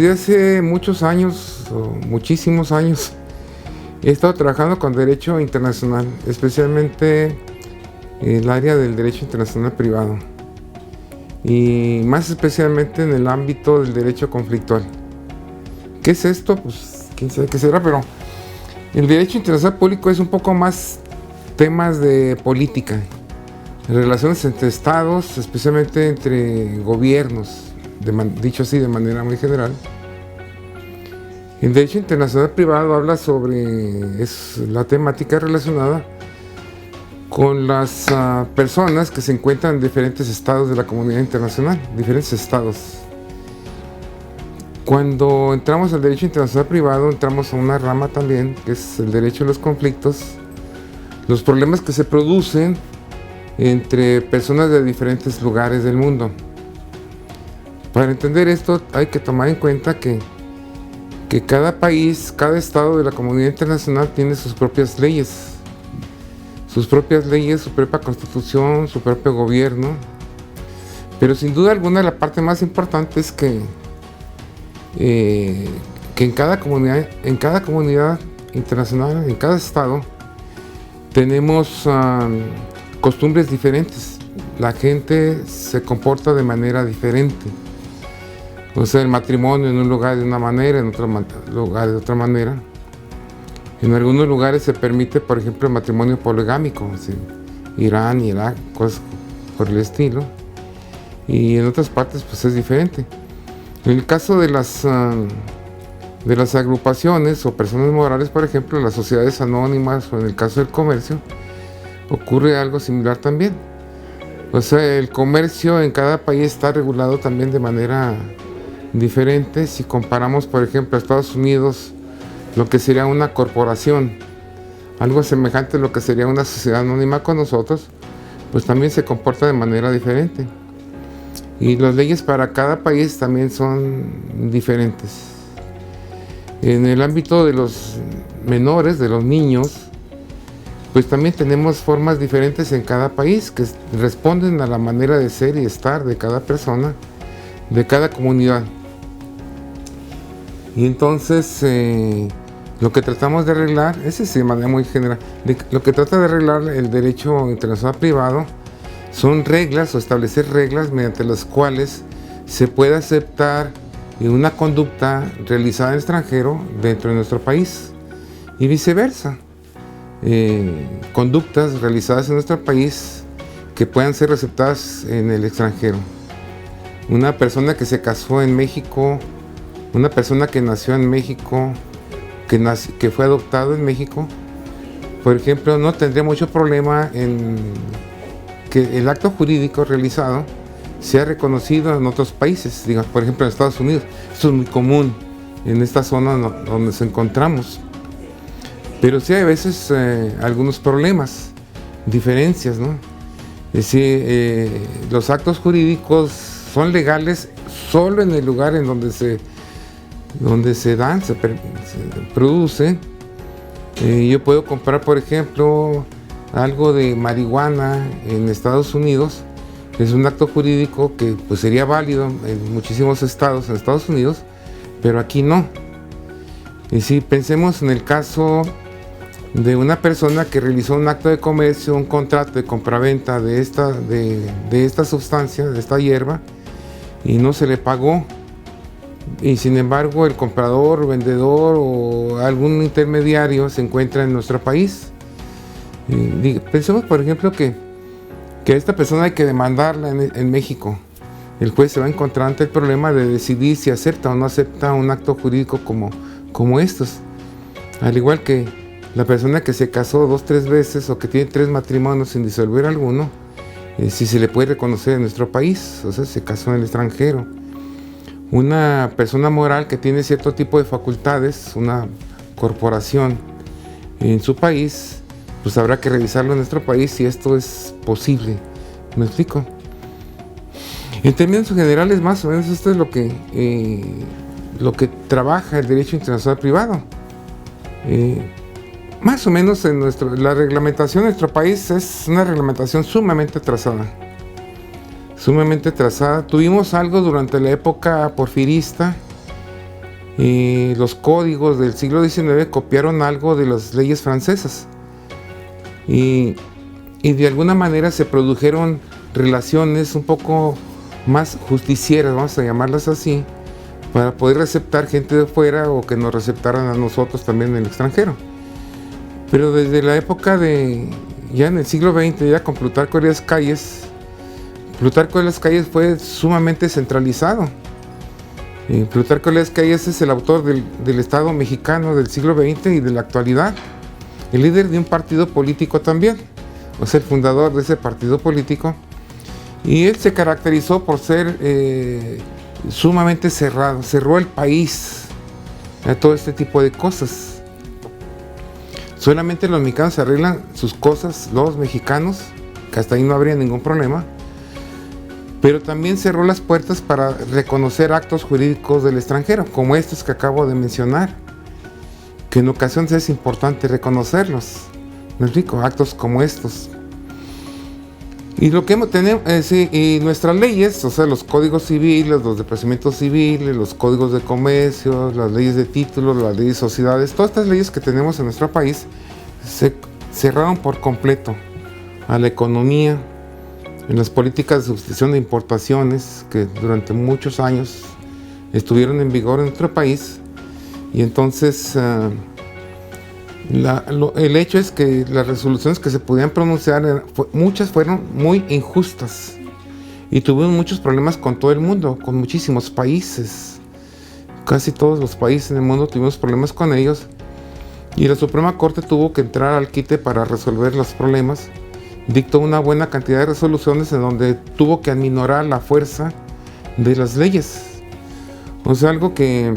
desde hace muchos años, o muchísimos años, he estado trabajando con derecho internacional, especialmente el área del derecho internacional privado y más especialmente en el ámbito del derecho conflictual. ¿Qué es esto? Pues quién sabe qué será, pero el derecho internacional público es un poco más temas de política, relaciones entre estados, especialmente entre gobiernos, dicho así de manera muy general. El derecho internacional privado habla sobre la temática relacionada con las personas que se encuentran en diferentes estados de la comunidad internacional, diferentes estados. Cuando entramos al derecho internacional privado, entramos a una rama también, que es el derecho a los conflictos, los problemas que se producen entre personas de diferentes lugares del mundo. Para entender esto hay que tomar en cuenta que cada país, cada estado de la comunidad internacional tiene sus propias leyes, su propia constitución, su propio gobierno. Pero sin duda alguna la parte más importante es que en cada comunidad internacional, en cada estado, tenemos costumbres diferentes. La gente se comporta de manera diferente. O sea, el matrimonio en un lugar de una manera, en otro lugar de otra manera. En algunos lugares se permite, por ejemplo, el matrimonio poligámico, ¿sí? Irán, Irak, cosas por el estilo. Y en otras partes, pues es diferente. En el caso de las agrupaciones o personas morales, por ejemplo, las sociedades anónimas o en el caso del comercio, ocurre algo similar también. O sea, el comercio en cada país está regulado también de manera diferente. Si comparamos, por ejemplo, a Estados Unidos, lo que sería una corporación, algo semejante a lo que sería una sociedad anónima con nosotros, pues también se comporta de manera diferente. Y las leyes para cada país también son diferentes. En el ámbito de los menores, de los niños, pues también tenemos formas diferentes en cada país que responden a la manera de ser y estar de cada persona, de cada comunidad. Y entonces lo que tratamos de arreglar, ese sí de manera muy general, lo que trata de arreglar el derecho internacional privado son reglas o establecer reglas mediante las cuales se puede aceptar una conducta realizada en el extranjero dentro de nuestro país y viceversa. Conductas realizadas en nuestro país que puedan ser aceptadas en el extranjero. Una persona que se casó en México, una persona que nació en México, que fue adoptado en México, por ejemplo, no tendría mucho problema en que el acto jurídico realizado sea reconocido en otros países, digamos, por ejemplo en Estados Unidos. Esto es muy común en esta zona donde nos encontramos. Pero sí hay a veces algunos problemas, diferencias, ¿no? Es decir, los actos jurídicos son legales solo en el lugar en donde se produce. Yo puedo comprar, por ejemplo, algo de marihuana en Estados Unidos. Es un acto jurídico que pues sería válido en muchísimos estados en Estados Unidos, pero aquí no. Y si pensemos en el caso de una persona que realizó un acto de comercio, un contrato de compraventa de esta sustancia, de esta hierba, y no se le pagó. Y sin embargo el comprador, vendedor o algún intermediario se encuentra en nuestro país. Pensemos, por ejemplo, que a esta persona hay que demandarla en México. El juez se va a encontrar ante el problema de decidir si acepta o no acepta un acto jurídico como estos. Al igual que la persona que se casó 2 o 3 veces o que tiene 3 matrimonios sin disolver alguno, si se le puede reconocer en nuestro país, o sea, se casó en el extranjero. Una persona moral que tiene cierto tipo de facultades, una corporación en su país, pues habrá que revisarlo en nuestro país si esto es posible. ¿Me explico? En términos generales, más o menos esto es lo que trabaja el derecho internacional privado. Más o menos la reglamentación de nuestro país es una reglamentación sumamente trazada. Tuvimos algo durante la época porfirista, los códigos del siglo XIX copiaron algo de las leyes francesas. Y de alguna manera se produjeron relaciones un poco más justicieras, vamos a llamarlas así, para poder receptar gente de fuera o que nos receptaran a nosotros también en el extranjero. Pero desde la época ya en el siglo XX, ya con Plutarco Elías Calles, fue sumamente centralizado. Plutarco Elías Calles es el autor del Estado mexicano del siglo XX y de la actualidad, el líder de un partido político también, o sea, el fundador de ese partido político, y él se caracterizó por ser sumamente cerrado, cerró el país a todo este tipo de cosas. Solamente los mexicanos arreglan sus cosas, los mexicanos, que hasta ahí no habría ningún problema, pero también cerró las puertas para reconocer actos jurídicos del extranjero, como estos que acabo de mencionar, que en ocasiones es importante reconocerlos, ¿me explico? Actos como estos. Y lo que tenemos, y nuestras leyes, o sea, los códigos civiles, los de procedimientos civiles, los códigos de comercio, las leyes de títulos, las leyes de sociedades, todas estas leyes que tenemos en nuestro país se cerraron por completo a la economía, en las políticas de sustitución de importaciones que durante muchos años estuvieron en vigor en nuestro país. Y entonces el hecho es que las resoluciones que se podían pronunciar, muchas fueron muy injustas y tuvimos muchos problemas con todo el mundo, con muchísimos países. Casi todos los países en el mundo tuvimos problemas con ellos y la Suprema Corte tuvo que entrar al quite para resolver los problemas. Dictó una buena cantidad de resoluciones en donde tuvo que aminorar la fuerza de las leyes. O sea, algo que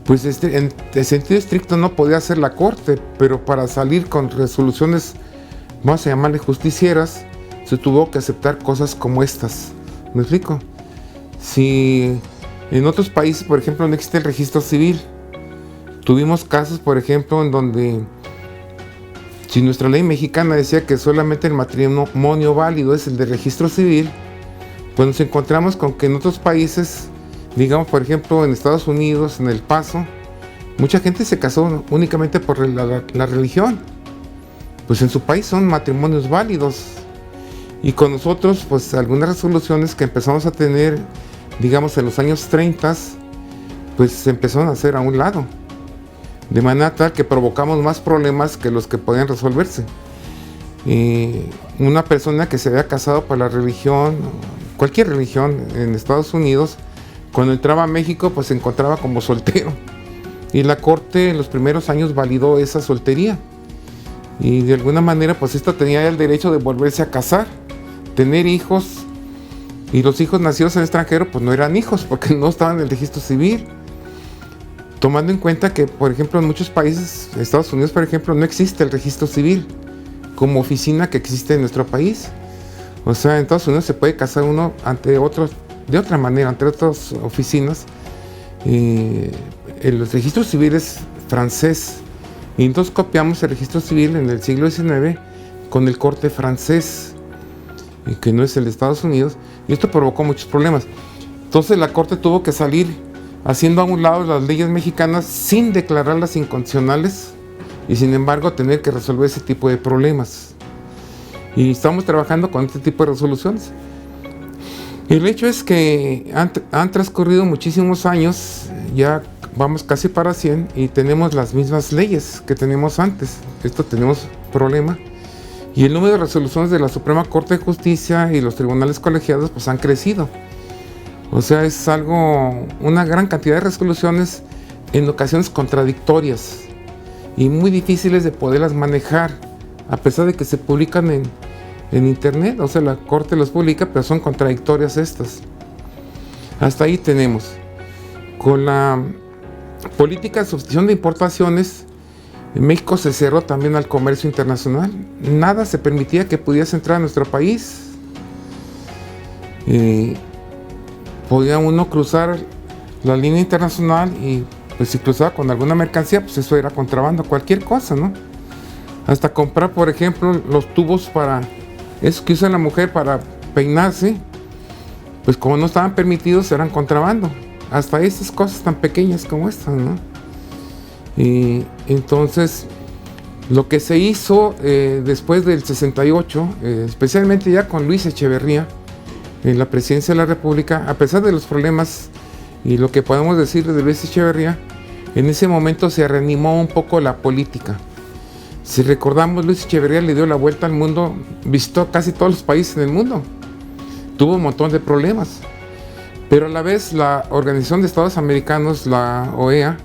pues en sentido estricto no podía hacer la Corte, pero para salir con resoluciones, vamos a llamarle justicieras, se tuvo que aceptar cosas como estas. ¿Me explico? Si en otros países, por ejemplo, no existe el registro civil, tuvimos casos, por ejemplo, en donde si nuestra ley mexicana decía que solamente el matrimonio válido es el de registro civil, pues nos encontramos con que en otros países, digamos por ejemplo en Estados Unidos, en El Paso, mucha gente se casó únicamente por la religión. Pues en su país son matrimonios válidos. Y con nosotros, pues algunas resoluciones que empezamos a tener, digamos en los años 30, pues se empezaron a hacer a un lado. De manera tal que provocamos más problemas que los que podían resolverse. Una persona que se había casado por la religión, cualquier religión en Estados Unidos, cuando entraba a México pues se encontraba como soltero. Y la Corte en los primeros años validó esa soltería. Y de alguna manera pues esto tenía el derecho de volverse a casar, tener hijos. Y los hijos nacidos en el extranjero pues no eran hijos porque no estaban en el registro civil. Tomando en cuenta que, por ejemplo, en muchos países, Estados Unidos, por ejemplo, no existe el registro civil como oficina que existe en nuestro país. O sea, en Estados Unidos se puede casar uno ante otros, de otra manera, ante otras oficinas. El registro civil es francés. Y entonces copiamos el registro civil en el siglo XIX con el corte francés, que no es el de Estados Unidos. Y esto provocó muchos problemas. Entonces la Corte tuvo que salir haciendo a un lado las leyes mexicanas sin declararlas inconstitucionales y sin embargo tener que resolver ese tipo de problemas. Y estamos trabajando con este tipo de resoluciones. El hecho es que han transcurrido muchísimos años, ya vamos casi para 100 y tenemos las mismas leyes que teníamos antes. Esto tenemos problema. Y el número de resoluciones de la Suprema Corte de Justicia y los tribunales colegiados pues han crecido. O sea, es una gran cantidad de resoluciones en ocasiones contradictorias y muy difíciles de poderlas manejar, a pesar de que se publican en internet. O sea, la Corte los publica, pero son contradictorias estas. Hasta ahí tenemos. Con la política de sustitución de importaciones, en México se cerró también al comercio internacional. Nada se permitía que pudiese entrar a nuestro país. Podía uno cruzar la línea internacional y pues si cruzaba con alguna mercancía, pues eso era contrabando, cualquier cosa, ¿no? Hasta comprar, por ejemplo, los tubos para eso que usa la mujer para peinarse, pues como no estaban permitidos, eran contrabando. hasta estas cosas tan pequeñas como estas, ¿no? Y entonces, lo que se hizo después del 68, especialmente ya con Luis Echeverría, en la presidencia de la República, a pesar de los problemas y lo que podemos decir de Luis Echeverría, en ese momento se reanimó un poco la política. Si recordamos, Luis Echeverría le dio la vuelta al mundo, visitó casi todos los países del mundo, tuvo un montón de problemas, pero a la vez la Organización de Estados Americanos, la OEA,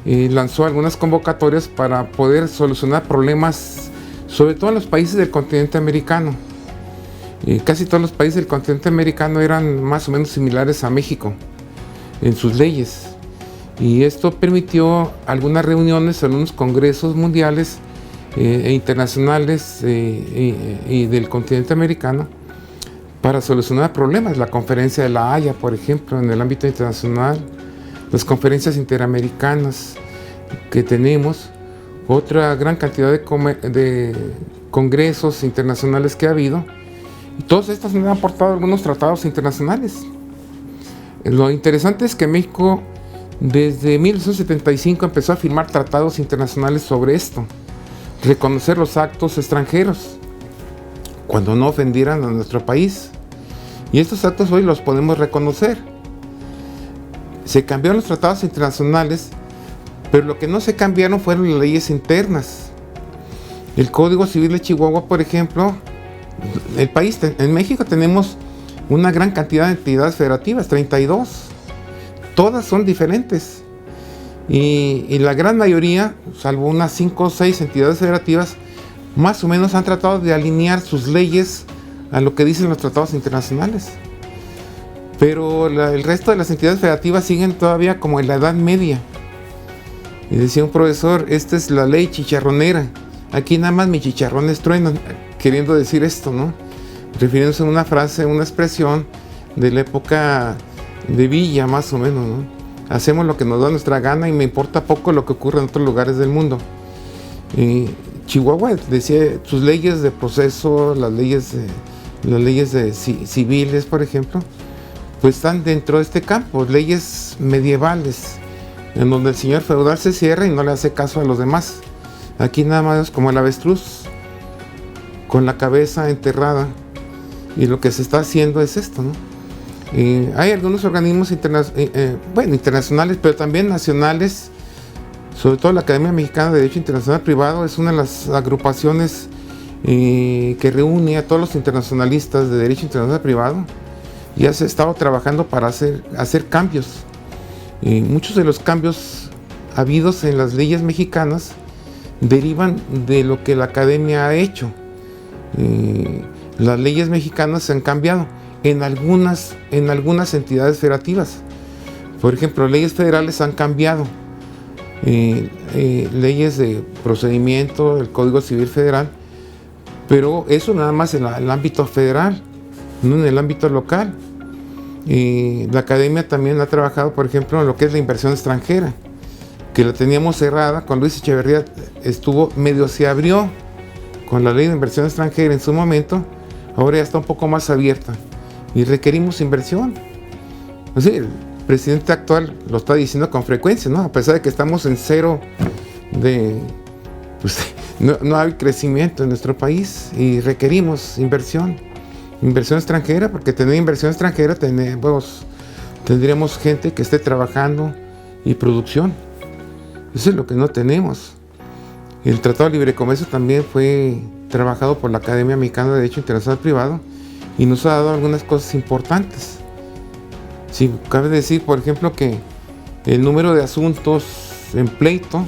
lanzó algunas convocatorias para poder solucionar problemas, sobre todo en los países del continente americano. Casi todos los países del continente americano eran más o menos similares a México en sus leyes, y esto permitió algunas reuniones, algunos congresos mundiales e internacionales y del continente americano para solucionar problemas. La conferencia de La Haya, por ejemplo, en el ámbito internacional, las interamericanas que tenemos, otra gran cantidad de congresos internacionales que ha habido, y todos estos han aportado algunos tratados internacionales. Lo interesante es que México desde 1975 empezó a firmar tratados internacionales sobre esto, reconocer los actos extranjeros cuando no ofendieran a nuestro país, y estos actos hoy los podemos reconocer. Se cambiaron los tratados internacionales, pero lo que no se cambiaron fueron las leyes internas. El Código Civil de Chihuahua, por ejemplo, en México tenemos una gran cantidad de entidades federativas, 32. Todas son diferentes. Y la gran mayoría, salvo unas 5 o 6 entidades federativas, más o menos han tratado de alinear sus leyes a lo que dicen los tratados internacionales. Pero el resto de las entidades federativas siguen todavía como en la Edad Media. Y decía un profesor, esta es la ley chicharronera. Aquí nada más mis chicharrones truenan, queriendo decir esto, ¿no? Refiriéndose a una frase, una expresión de la época de Villa, más o menos, ¿no? Hacemos lo que nos da nuestra gana y me importa poco lo que ocurre en otros lugares del mundo. Chihuahua decía sus leyes de proceso, las leyes civiles, por ejemplo, pues están dentro de este campo, leyes medievales, en donde el señor feudal se cierra y no le hace caso a los demás. Aquí nada más es como el avestruz, con la cabeza enterrada, y lo que se está haciendo es esto, ¿no? Hay algunos organismos internacionales, pero también nacionales, sobre todo la Academia Mexicana de Derecho Internacional Privado es una de las agrupaciones que reúne a todos los internacionalistas de Derecho Internacional Privado, y ha estado trabajando para hacer cambios. Muchos de los cambios habidos en las leyes mexicanas derivan de lo que la Academia ha hecho. Las leyes mexicanas se han cambiado en algunas entidades federativas. Por ejemplo, leyes federales han cambiado. Leyes de procedimiento, el Código Civil Federal, pero eso nada más en el ámbito federal, no en el ámbito local. La Academia también ha trabajado, por ejemplo, en lo que es la inversión extranjera, que la teníamos cerrada. Con Luis Echeverría medio se abrió con la ley de inversión extranjera en su momento, ahora ya está un poco más abierta y requerimos inversión. Es decir, el presidente actual lo está diciendo con frecuencia, ¿no? A pesar de que estamos en cero no hay crecimiento en nuestro país y requerimos inversión extranjera, porque tener inversión extranjera tendríamos gente que esté trabajando y producción. Eso es lo que no tenemos. El Tratado de Libre Comercio también fue trabajado por la Academia Mexicana de Derecho Internacional Privado y nos ha dado algunas cosas importantes. Sí, cabe decir, por ejemplo, que el número de asuntos en pleito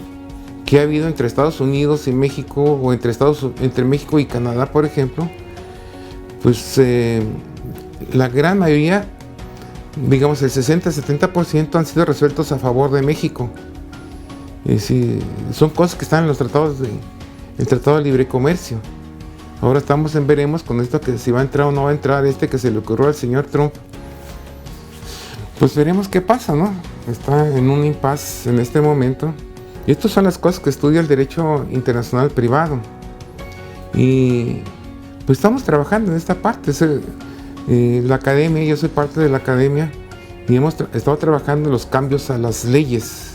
que ha habido entre Estados Unidos y México, o entre México y Canadá, por ejemplo, pues la gran mayoría, digamos el 60-70%, han sido resueltos a favor de México. Son cosas que están en los tratados el Tratado de Libre Comercio. Ahora estamos en veremos con esto, que si va a entrar o no va a entrar que se le ocurrió al señor Trump. Pues veremos qué pasa, ¿no? Está en un impasse en este momento. Y estas son las cosas que estudia el derecho internacional privado. Y pues estamos trabajando en esta parte. La academia, yo soy parte de la academia, y hemos estado trabajando en los cambios a las leyes.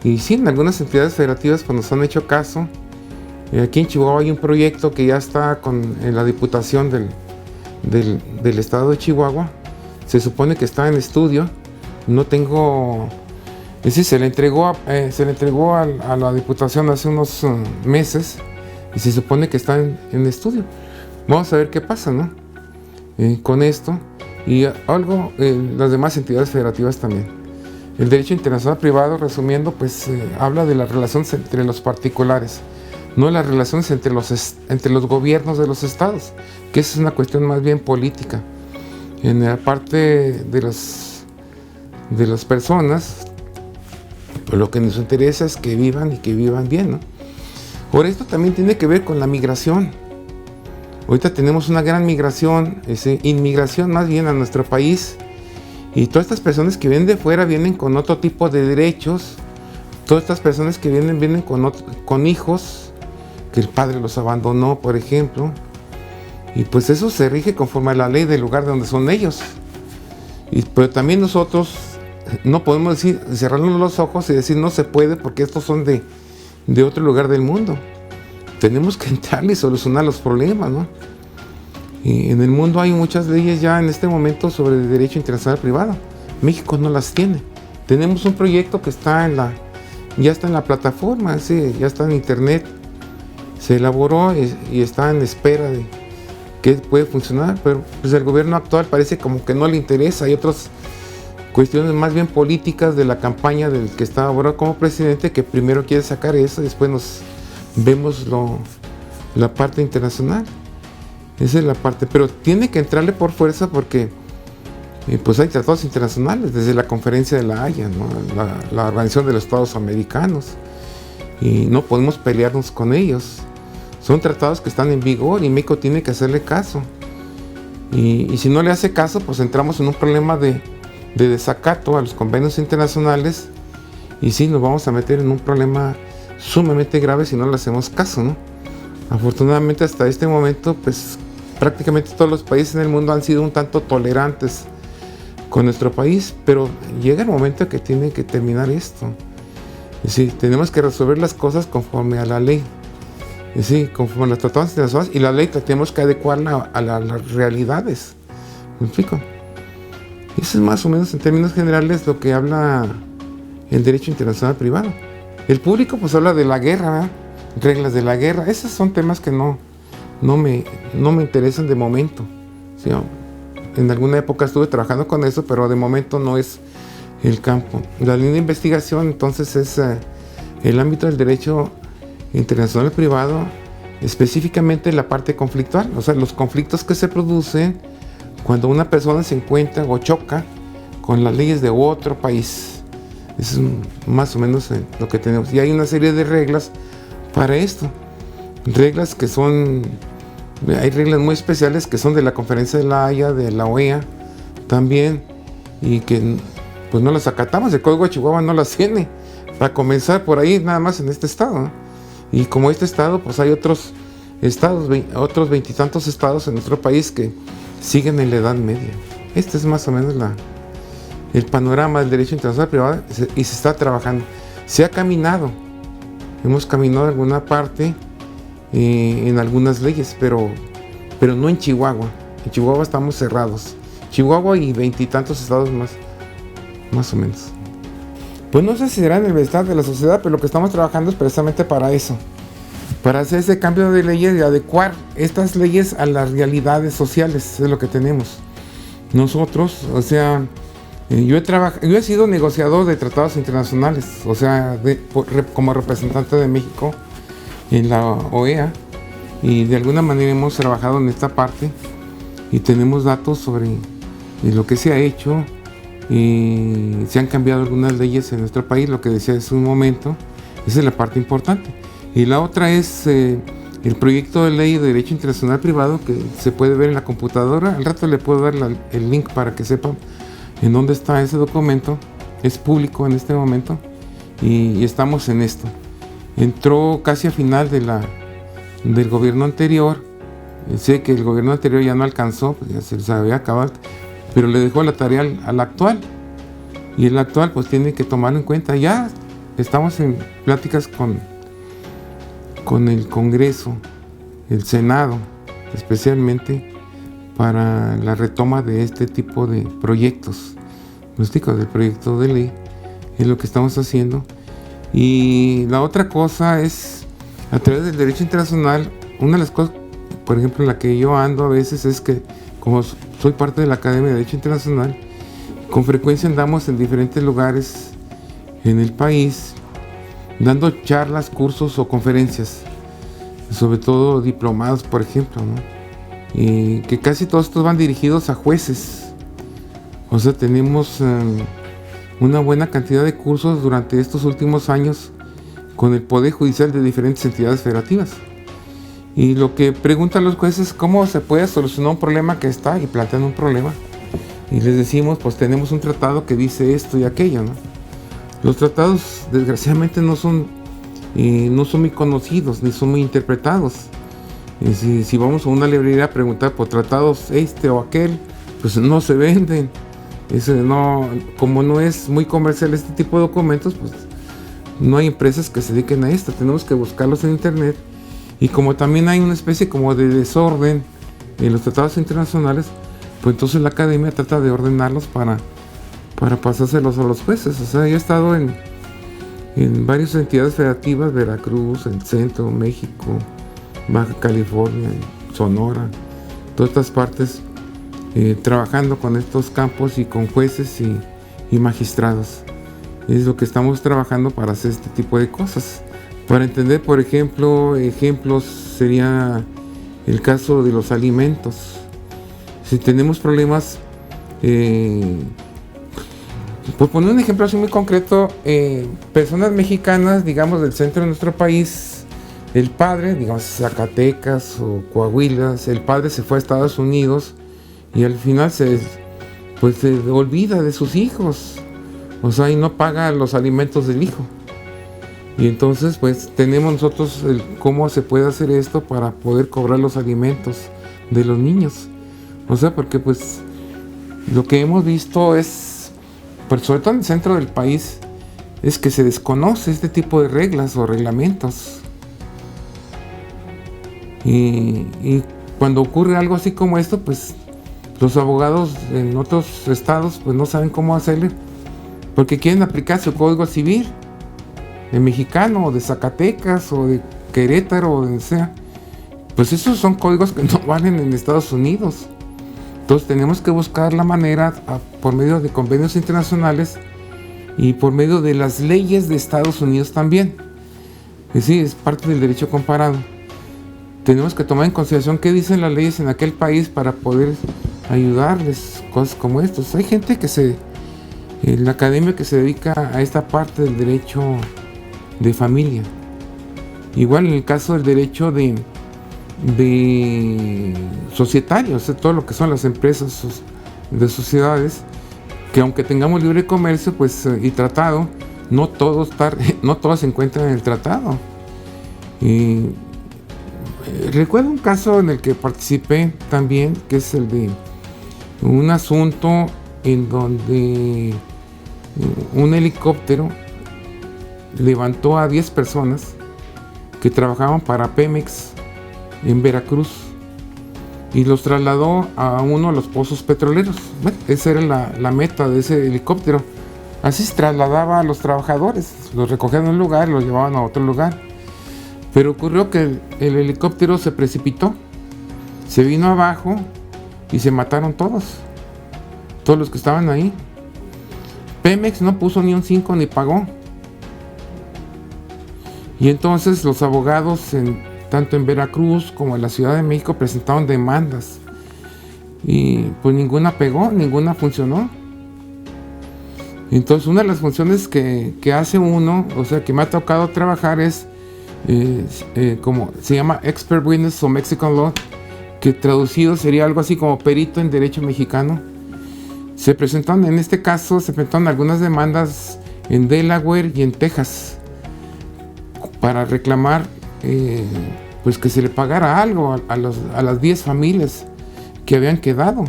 Y sí, en algunas entidades federativas pues nos han hecho caso. Aquí en Chihuahua hay un proyecto que ya está en la Diputación del Estado de Chihuahua. Se supone que está en estudio. No tengo... Es decir, se le entregó a la Diputación hace unos meses y se supone que está en estudio. Vamos a ver qué pasa, ¿no? Con esto y algo las demás entidades federativas también. El derecho internacional privado, resumiendo, pues habla de las relaciones entre los particulares, no las relaciones entre los gobiernos de los estados, que esa es una cuestión más bien política. En la parte de las personas, pues lo que nos interesa es que vivan y que vivan bien, ¿no? Por esto también tiene que ver con la migración. Ahorita tenemos una gran migración, inmigración más bien a nuestro país, y todas estas personas que vienen de fuera vienen con otro tipo de derechos. Todas estas personas que vienen con hijos, que el padre los abandonó, por ejemplo, y pues eso se rige conforme a la ley del lugar de donde son ellos. Pero también nosotros no podemos decir, cerrarnos los ojos y decir no se puede porque estos son de otro lugar del mundo. Tenemos que entrar y solucionar los problemas, ¿no? Y en el mundo hay muchas leyes ya en este momento sobre el derecho internacional privado. México no las tiene. Tenemos un proyecto que ya está en la plataforma, ¿sí? Ya está en internet. Se elaboró y está en espera de que puede funcionar, pero pues el gobierno actual parece como que no le interesa. Hay otras cuestiones más bien políticas de la campaña del que está ahora como presidente, que primero quiere sacar eso y después vemos la parte internacional. Esa es la parte, pero tiene que entrarle por fuerza porque pues hay tratados internacionales, desde la Conferencia de la Haya, ¿no? la Organización de los Estados Americanos, y no podemos pelearnos con ellos. Son tratados que están en vigor y México tiene que hacerle caso. Y si no le hace caso, pues entramos en un problema de desacato a los convenios internacionales y sí, nos vamos a meter en un problema sumamente grave si no le hacemos caso, ¿no? Afortunadamente hasta este momento, pues prácticamente todos los países en el mundo han sido un tanto tolerantes con nuestro país, pero llega el momento que tiene que terminar esto. Es decir, tenemos que resolver las cosas conforme a la ley. Es decir, conforme a los tratados internacionales, y la ley tenemos que adecuarla a las realidades. ¿Me explico? Eso es más o menos en términos generales lo que habla el derecho internacional privado. El público pues habla de la guerra, ¿verdad? Reglas de la guerra. Esos son temas que no me interesan de momento. ¿Sí? En alguna época estuve trabajando con eso, pero de momento no es el campo. La línea de investigación entonces es el ámbito del derecho internacional privado, específicamente la parte conflictual, o sea, los conflictos que se producen cuando una persona se encuentra o choca con las leyes de otro país. Eso es más o menos lo que tenemos. Y hay una serie de reglas para esto. Reglas que hay reglas muy especiales que son de la Conferencia de la Haya, de la OEA también, y que pues no las acatamos. El Código de Chihuahua no las tiene. Para comenzar por ahí, nada más en este estado, ¿no? Y como este estado, pues hay otros estados, otros 20 y tantos estados en nuestro país que siguen en la Edad Media. Este es más o menos el panorama del derecho internacional privado y se está trabajando. Se ha caminado, hemos caminado en alguna parte, en algunas leyes, pero no en Chihuahua. En Chihuahua estamos cerrados. Chihuahua y 20 y tantos estados más o menos. Pues no sé si será en el bienestar de la sociedad, pero lo que estamos trabajando es precisamente para eso. Para hacer ese cambio de leyes y adecuar estas leyes a las realidades sociales, es lo que tenemos. Nosotros, o sea, yo he sido negociador de tratados internacionales, o sea, como representante de México en la OEA, y de alguna manera hemos trabajado en esta parte y tenemos datos sobre lo que se ha hecho. Y se han cambiado algunas leyes en nuestro país, lo que decía hace un momento. Esa es la parte importante. Y la otra es el proyecto de ley de derecho internacional privado, que se puede ver en la computadora. Al rato le puedo dar el link para que sepan en dónde está ese documento. Es público en este momento y estamos en esto. Entró casi a final del gobierno anterior. Sé que el gobierno anterior ya no alcanzó, pues ya se les había acabado, pero le dejó la tarea al actual y el actual pues tiene que tomarlo en cuenta. Ya estamos en pláticas con el Congreso, el Senado, especialmente para la retoma de este tipo de proyectos, del proyecto de ley, es lo que estamos haciendo. Y la otra cosa es, a través del derecho internacional, una de las cosas, por ejemplo, en la que yo ando a veces es que, como soy parte de la Academia de Derecho Internacional, con frecuencia andamos en diferentes lugares en el país, dando charlas, cursos o conferencias, sobre todo diplomados, por ejemplo, ¿no? Y que casi todos estos van dirigidos a jueces. O sea, tenemos una buena cantidad de cursos durante estos últimos años con el Poder Judicial de diferentes entidades federativas. Y lo que preguntan los jueces es cómo se puede solucionar un problema que está, y plantean un problema. Y les decimos, pues tenemos un tratado que dice esto y aquello, ¿no? Los tratados, desgraciadamente, no son muy conocidos, ni son muy interpretados. Y si vamos a una librería a preguntar por tratados este o aquel, pues no se venden. Como no es muy comercial este tipo de documentos, pues no hay empresas que se dediquen a esto. Tenemos que buscarlos en internet. Y como también hay una especie como de desorden en los tratados internacionales, pues entonces la academia trata de ordenarlos para pasárselos a los jueces. O sea, yo he estado en varias entidades federativas: Veracruz, el Centro, México, Baja California, Sonora, todas estas partes, trabajando con estos campos y con jueces y magistrados. Es lo que estamos trabajando para hacer este tipo de cosas. Para entender, por ejemplo, ejemplos sería el caso de los alimentos. Si tenemos problemas, por poner un ejemplo así muy concreto, personas mexicanas, digamos, del centro de nuestro país, el padre, digamos, Zacatecas o Coahuila, el padre se fue a Estados Unidos y al final se olvida de sus hijos, o sea, y no paga los alimentos del hijo. Y entonces pues tenemos nosotros cómo se puede hacer esto para poder cobrar los alimentos de los niños. O sea, porque pues lo que hemos visto es, pues, sobre todo en el centro del país, es que se desconoce este tipo de reglas o reglamentos. Y cuando ocurre algo así como esto, pues los abogados en otros estados pues no saben cómo hacerle, porque quieren aplicar su código civil, de mexicano, o de Zacatecas, o de Querétaro, o de donde sea. Pues esos son códigos que no valen en Estados Unidos. Entonces tenemos que buscar la manera, por medio de convenios internacionales y por medio de las leyes de Estados Unidos también. Es decir, es parte del derecho comparado. Tenemos que tomar en consideración qué dicen las leyes en aquel país para poder ayudarles, cosas como estos. Hay gente en la academia que se dedica a esta parte del derecho de familia. Igual en el caso del derecho de societario, o sea, todo lo que son las empresas de sociedades, que aunque tengamos libre comercio pues y tratado, no todos se encuentran en el tratado. Y recuerdo un caso en el que participé también, que es el de un asunto en donde un helicóptero levantó a 10 personas que trabajaban para Pemex en Veracruz y los trasladó a uno de los pozos petroleros. Bueno, esa era la meta de ese helicóptero. Así se trasladaba a los trabajadores, los recogían en un lugar y los llevaban a otro lugar. Pero ocurrió que el helicóptero se precipitó, se vino abajo y se mataron todos los que estaban ahí. Pemex no puso ni un 5 ni pagó. Y entonces los abogados, tanto en Veracruz como en la Ciudad de México, presentaron demandas. Y pues ninguna pegó, ninguna funcionó. Entonces una de las funciones que hace uno, o sea, que me ha tocado trabajar es, como se llama Expert Witness o Mexican Law, que traducido sería algo así como perito en derecho mexicano. En este caso se presentaron algunas demandas en Delaware y en Texas para reclamar pues que se le pagara algo a las 10 familias que habían quedado.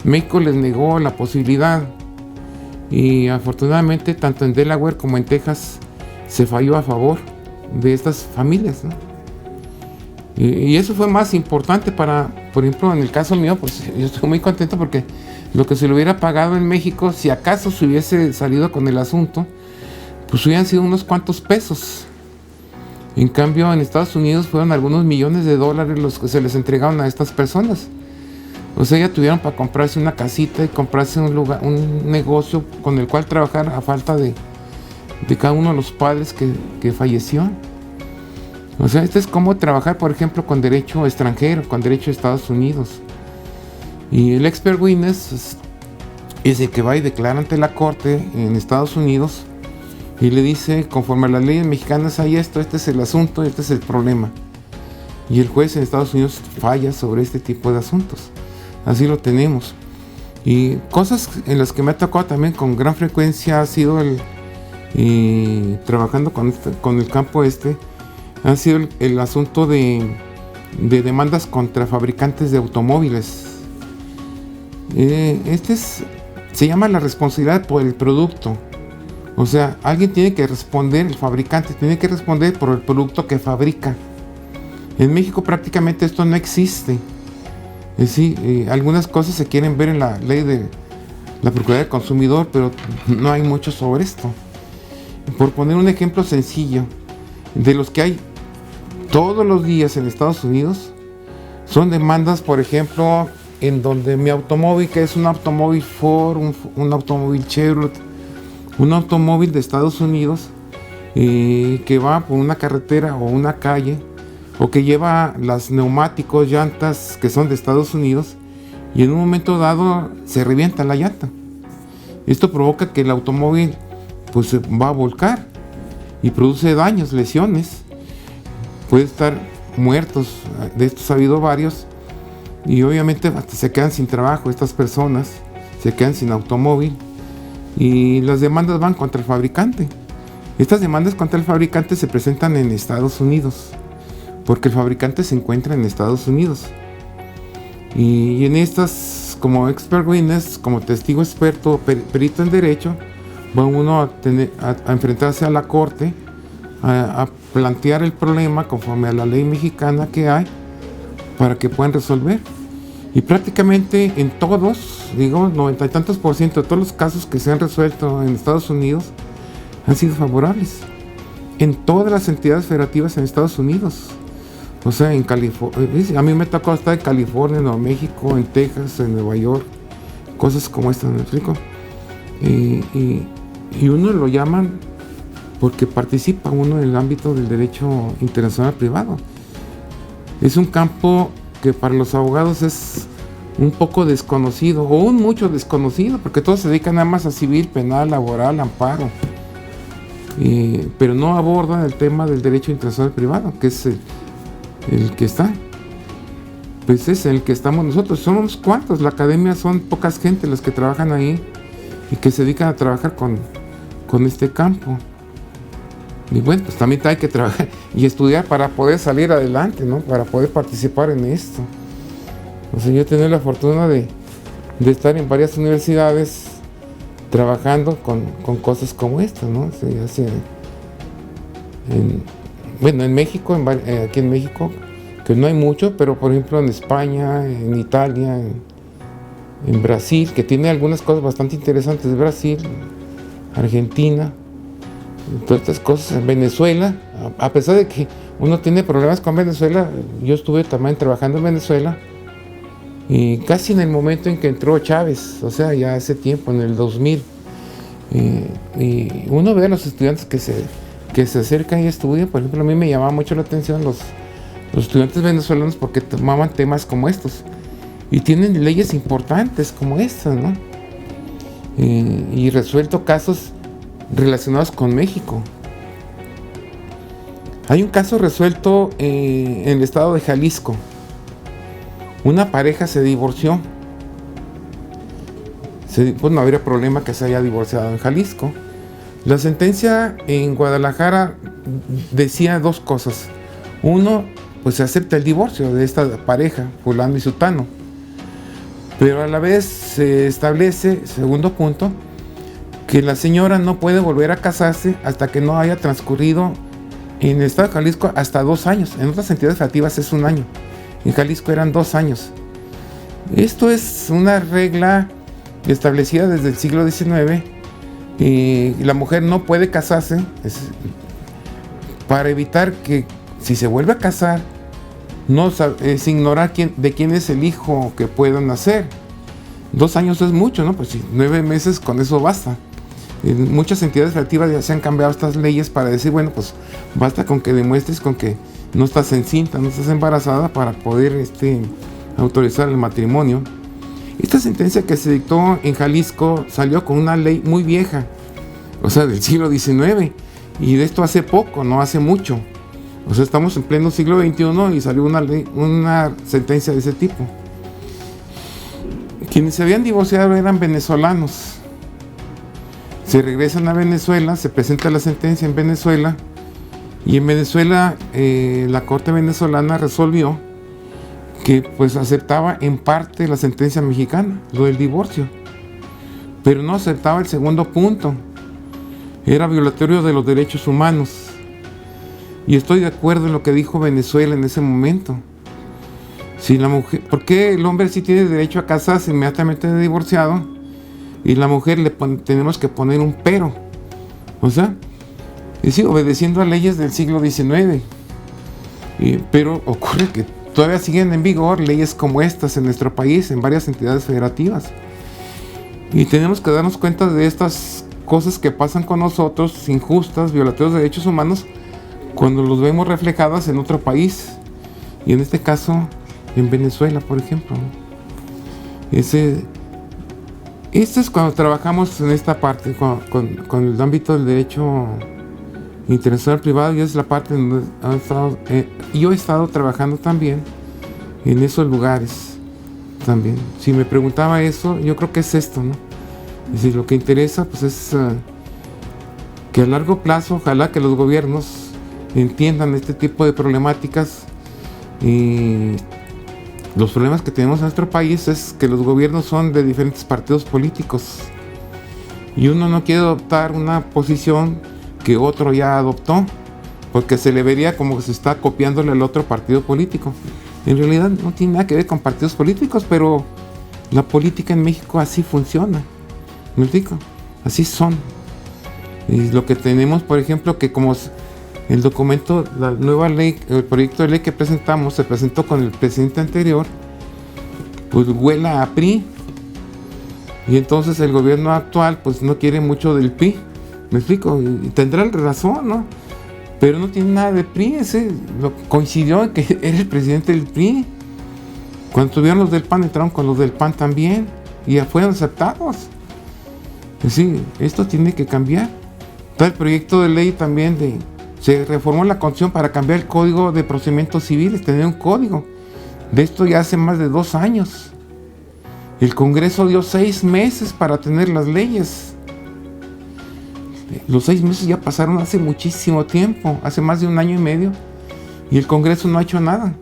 México les negó la posibilidad y afortunadamente tanto en Delaware como en Texas se falló a favor de estas familias, ¿no? Y eso fue más importante para, por ejemplo, en el caso mío, pues yo estoy muy contento porque lo que se le hubiera pagado en México, si acaso se hubiese salido con el asunto, pues hubieran sido unos cuantos pesos. En cambio, en Estados Unidos fueron algunos millones de dólares los que se les entregaron a estas personas. O sea, ya tuvieron para comprarse una casita y comprarse un lugar, un negocio con el cual trabajar a falta de cada uno de los padres que falleció. O sea, esto es como trabajar, por ejemplo, con derecho extranjero, con derecho de Estados Unidos. Y el expert witness es el que va y declara ante la corte en Estados Unidos y le dice, conforme a las leyes mexicanas hay esto, este es el asunto, este es el problema. Y el juez en Estados Unidos falla sobre este tipo de asuntos. Así lo tenemos. Y cosas en las que me ha tocado también con gran frecuencia ha sido trabajando con el campo ha sido el asunto de demandas contra fabricantes de automóviles. Se llama la responsabilidad por el producto. O sea, alguien tiene que responder, el fabricante tiene que responder por el producto que fabrica. En México prácticamente esto no existe. Algunas cosas se quieren ver en la ley de la Procuraduría del Consumidor, pero no hay mucho sobre esto. Por poner un ejemplo sencillo, de los que hay todos los días en Estados Unidos, son demandas, por ejemplo, en donde mi automóvil, que es un automóvil Ford, un automóvil Chevrolet, un automóvil de Estados Unidos, que va por una carretera o una calle, o que lleva las neumáticos, llantas que son de Estados Unidos, y en un momento dado se revienta la llanta. Esto provoca que el automóvil pues se va a volcar y produce daños, lesiones. Puede estar muertos, de estos ha habido varios, y obviamente hasta se quedan sin trabajo estas personas, se quedan sin automóvil, y las demandas van contra el fabricante. Estas demandas contra el fabricante se presentan en Estados Unidos, porque el fabricante se encuentra en Estados Unidos. Y en estas, como expert witness, como testigo experto, perito en derecho, va uno a enfrentarse a la corte, a plantear el problema conforme a la ley mexicana que hay, para que puedan resolver. Y prácticamente en todos, 90 y tantos % de todos los casos que se han resuelto en Estados Unidos han sido favorables. En todas las entidades federativas en Estados Unidos. O sea, en California, a mí me tocó estar en California, en Nuevo México, en Texas, en Nueva York, cosas como estas, ¿me explico? Y uno lo llaman porque participa uno en el ámbito del derecho internacional privado. Es un campo que para los abogados es un poco desconocido, o un mucho desconocido, porque todos se dedican nada más a civil, penal, laboral, amparo, pero no abordan el tema del derecho internacional privado, que es el que está, pues es el que estamos nosotros. Somos cuantos, la academia son pocas gente las que trabajan ahí y que se dedican a trabajar con este campo. Y bueno, pues también hay que trabajar y estudiar para poder salir adelante, ¿no? Para poder participar en esto. O sea, yo he tenido la fortuna de estar en varias universidades trabajando con cosas como estas, ¿no? O sea, en México, aquí en México, que no hay mucho, pero por ejemplo en España, en Italia, en Brasil, que tiene algunas cosas bastante interesantes de Brasil, Argentina, todas estas cosas. En Venezuela, a pesar de que uno tiene problemas con Venezuela, yo estuve también trabajando en Venezuela, y casi en el momento en que entró Chávez, o sea, ya hace tiempo, en el 2000, y uno ve a los estudiantes que se acercan y estudian. Por ejemplo, a mí me llamaba mucho la atención los estudiantes venezolanos, porque tomaban temas como estos y tienen leyes importantes como estas, ¿no? Y resuelto casos relacionados con México. Hay un caso resuelto en el estado de Jalisco. Una pareja se divorció. Pues no habría problema que se haya divorciado en Jalisco. La sentencia en Guadalajara decía dos cosas. Uno, pues se acepta el divorcio de esta pareja, fulano y sutano. Pero a la vez se establece, segundo punto, que la señora no puede volver a casarse hasta que no haya transcurrido en el estado de Jalisco hasta 2 años. En otras entidades federativas es 1 año. En Jalisco eran 2 años. Esto es una regla establecida desde el siglo XIX. Y la mujer no puede casarse para evitar que, si se vuelve a casar, no es ignorar de quién es el hijo que puedan nacer. 2 años es mucho, ¿no? Pues sí, 9 meses con eso basta. En muchas entidades federativas ya se han cambiado estas leyes para decir, bueno, pues basta con que demuestres con que no estás encinta, no estás embarazada para poder autorizar el matrimonio. Esta sentencia que se dictó en Jalisco salió con una ley muy vieja, o sea, del siglo XIX, y de esto hace poco, no hace mucho. O sea, estamos en pleno siglo XXI y salió una sentencia de ese tipo. Quienes se habían divorciado eran venezolanos. Se regresan a Venezuela, se presenta la sentencia en Venezuela, y en Venezuela la Corte venezolana resolvió que pues aceptaba en parte la sentencia mexicana, lo del divorcio, pero no aceptaba el segundo punto. Era violatorio de los derechos humanos. Y estoy de acuerdo en lo que dijo Venezuela en ese momento. Si la mujer, ¿por qué el hombre sí tiene derecho a casarse inmediatamente de divorciado y la mujer tenemos que poner un pero? O sea, obedeciendo a leyes del siglo XIX. Pero ocurre que todavía siguen en vigor leyes como estas en nuestro país, en varias entidades federativas. Y tenemos que darnos cuenta de estas cosas que pasan con nosotros, injustas, violatorios de derechos humanos, cuando los vemos reflejadas en otro país. Y en este caso, en Venezuela, por ejemplo. Esto es cuando trabajamos en esta parte, con el ámbito del derecho internacional privado, y es la parte donde yo he estado trabajando también en esos lugares también. Si me preguntaba eso, yo creo que es esto, ¿no? Es decir, lo que interesa pues es que a largo plazo, ojalá que los gobiernos entiendan este tipo de problemáticas. Y los problemas que tenemos en nuestro país es que los gobiernos son de diferentes partidos políticos y uno no quiere adoptar una posición que otro ya adoptó, porque se le vería como que se está copiándole al otro partido político. En realidad no tiene nada que ver con partidos políticos, pero la política en México así funciona. ¿Me explico? Así son. Y lo que tenemos, por ejemplo, que como el documento, la nueva ley, el proyecto de ley que presentamos, se presentó con el presidente anterior, pues huela a PRI. Y entonces el gobierno actual pues no quiere mucho del PRI. ¿Me explico? Y tendrá razón, ¿no? Pero no tiene nada de PRI. Coincidió en que era el presidente del PRI. Cuando tuvieron los del PAN, entraron con los del PAN también. Y ya fueron aceptados. Sí, esto tiene que cambiar. Está el proyecto de ley también se reformó la Constitución para cambiar el Código de Procedimientos Civiles, tener un código. De esto ya hace más de 2 años. El Congreso dio 6 meses para tener las leyes. Los 6 meses ya pasaron hace muchísimo tiempo, hace más de 1 año y medio, y el Congreso no ha hecho nada.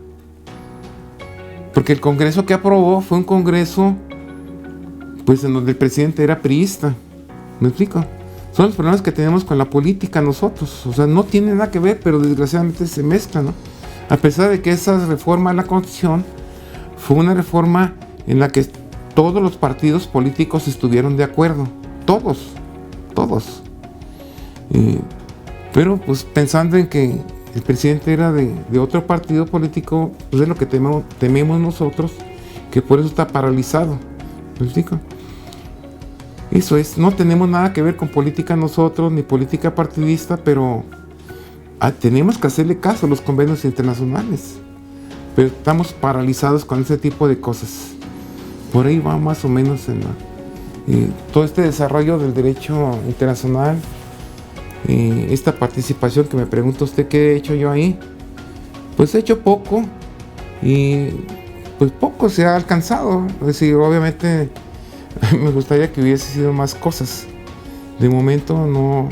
Porque el Congreso que aprobó fue un Congreso pues en donde el presidente era priista. ¿Me explico? Son los problemas que tenemos con la política nosotros. O sea, no tiene nada que ver, pero desgraciadamente se mezcla, ¿no? A pesar de que esa reforma a la Constitución fue una reforma en la que todos los partidos políticos estuvieron de acuerdo. Todos. Pero pues pensando en que el presidente era de otro partido político, pues es lo que tememos nosotros, que por eso está paralizado. ¿Me explico? Eso es, no tenemos nada que ver con política nosotros, ni política partidista, pero tenemos que hacerle caso a los convenios internacionales. Pero estamos paralizados con ese tipo de cosas. Por ahí va más o menos todo este desarrollo del derecho internacional, esta participación que me pregunta usted qué he hecho yo ahí. Pues he hecho poco y pues poco se ha alcanzado. Es decir, obviamente me gustaría que hubiese sido más cosas. De momento no.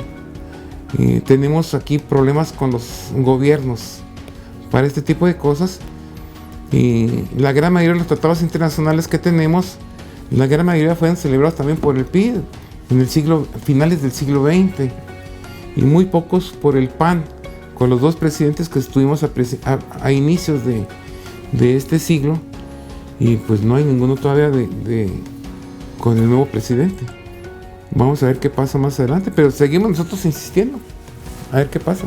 Tenemos aquí problemas con los gobiernos para este tipo de cosas. Y la gran mayoría de los tratados internacionales que tenemos, la gran mayoría fueron celebrados también por el PID. finales del siglo XX, y muy pocos por el PAN, con los dos presidentes que estuvimos a inicios de este siglo, y pues no hay ninguno todavía con el nuevo presidente. Vamos a ver qué pasa más adelante, pero seguimos nosotros insistiendo, a ver qué pasa.